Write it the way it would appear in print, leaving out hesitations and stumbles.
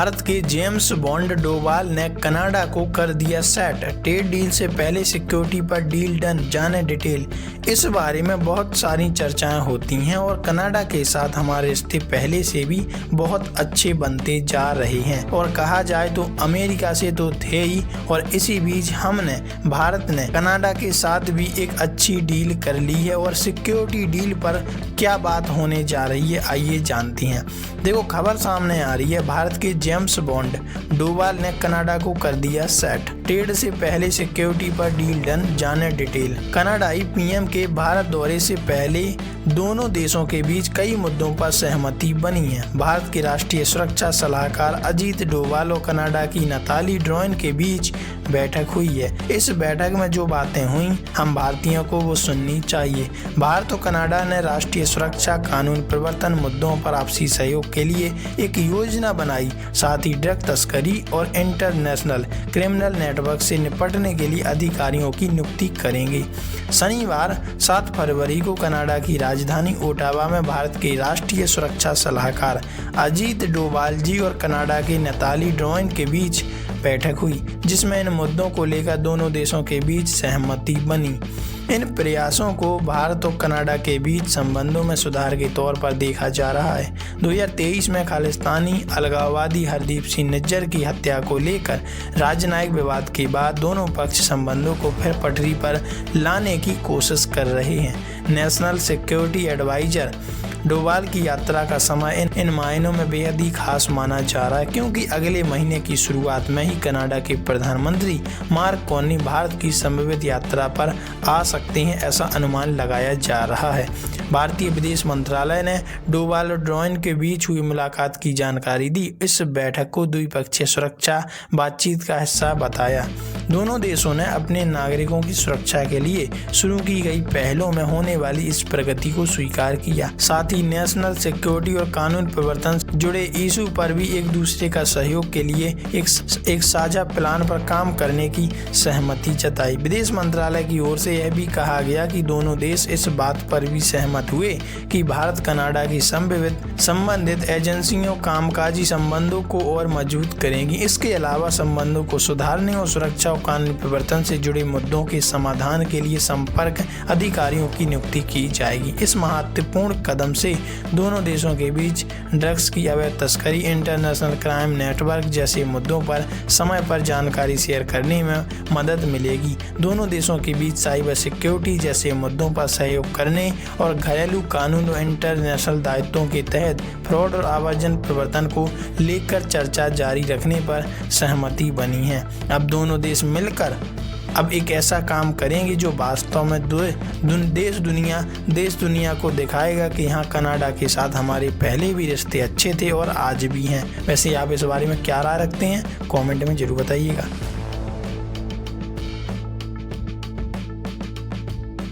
भारत के James bond Doval ने Canada को कर दिया सेट। ट्रेड डील से पहले सिक्योरिटी पर डील डन, जाने डिटेल। इस बारे में बहुत सारी चर्चाएं होती हैं और कनाडा के साथ हमारे रिश्ते पहले से भी बहुत अच्छे बनते जा रहे हैं और कहा जाए तो अमेरिका से तो थे ही, और इसी बीच भारत ने कनाडा के साथ भी एक अच्छी डील कर ली है। और सिक्योरिटी डील पर क्या बात होने जा रही है, आइए जानते हैं। देखो, खबर सामने आ रही है, भारत के जेम्स बॉन्ड डोवाल ने कनाडा को कर दिया सेट। ट्रेड से पहले सिक्योरिटी पर डील डन, जाने डिटेल। कनाडाई पीएम के भारत दौरे से पहले दोनों देशों के बीच कई मुद्दों पर सहमति बनी है। भारत के राष्ट्रीय सुरक्षा सलाहकार अजीत डोवाल और कनाडा की नताली ड्रॉइन के बीच बैठक हुई है। इस बैठक में जो बातें हुई, हम भारतीयों को वो सुननी चाहिए। भारत और कनाडा ने राष्ट्रीय सुरक्षा, कानून प्रवर्तन मुद्दों पर आपसी सहयोग के लिए एक योजना बनाई। साथ ही ड्रग तस्करी और इंटरनेशनल क्रिमिनल नेटवर्क से निपटने के लिए अधिकारियों की नियुक्ति करेंगे। शनिवार 7 फरवरी को कनाडा की राजधानी ओटावा में भारत के राष्ट्रीय सुरक्षा सलाहकार अजीत डोवाल जी और कनाडा के नताली ड्रॉइन के बीच बैठक हुई, जिसमें इन मुद्दों को लेकर दोनों देशों के बीच सहमति बनी। इन प्रयासों को भारत और कनाडा के बीच संबंधों में सुधार के तौर पर देखा जा रहा है। 2023 में खालिस्तानी अलगाववादी हरदीप सिंह निज्जर की हत्या को लेकर राजनयिक विवाद के बाद दोनों पक्ष संबंधों को फिर पटरी पर लाने की कोशिश कर रहे हैं। नेशनल सिक्योरिटी एडवाइजर डोवाल की यात्रा का समय इन मायनों में बेहद ही खास माना जा रहा है, क्योंकि अगले महीने की शुरुआत में ही कनाडा के प्रधानमंत्री मार्क कार्नी भारत की संभावित यात्रा पर आ सकते हैं, ऐसा अनुमान लगाया जा रहा है। भारतीय विदेश मंत्रालय ने डोवाल और ड्रॉइन के बीच हुई मुलाकात की जानकारी दी। इस बैठक को द्विपक्षीय सुरक्षा बातचीत का हिस्सा बताया। दोनों देशों ने अपने नागरिकों की सुरक्षा के लिए शुरू की गई पहलों में होने वाली इस प्रगति को स्वीकार किया। साथ ही नेशनल सिक्योरिटी और कानून प्रवर्तन से जुड़े इशू पर भी एक दूसरे का सहयोग के लिए एक साझा प्लान पर काम करने की सहमति जताई। विदेश मंत्रालय की ओर से यह भी कहा गया कि दोनों देश इस बात पर भी सहमत हुए कि भारत कनाडा की संबंधित एजेंसियों कामकाजी संबंधों को और मजबूत करेंगी। इसके अलावा संबंधों को सुधारने और सुरक्षा और कानून प्रवर्तन से जुड़े मुद्दों के समाधान के लिए संपर्क अधिकारियों की नियुक्ति की जाएगी। इस महत्वपूर्ण कदम से दोनों देशों के बीच ड्रग्स की अवैध तस्करी, इंटरनेशनल क्राइम नेटवर्क जैसे मुद्दों पर समय पर जानकारी शेयर करने में मदद मिलेगी। दोनों देशों के बीच साइबर सिक्योरिटी जैसे मुद्दों पर सहयोग करने और घरेलू कानून और इंटरनेशनल दायित्वों के तहत फ्रॉड और आवर्जन प्रवर्तन को लेकर चर्चा जारी रखने पर सहमति बनी है। अब दोनों देश मिलकर अब एक ऐसा काम करेंगे जो वास्तव में देश दुनिया को दिखाएगा कि यहाँ कनाडा के साथ हमारे पहले भी रिश्ते अच्छे थे और आज भी हैं। वैसे आप इस बारे में क्या राय रखते हैं, कमेंट में जरूर बताइएगा।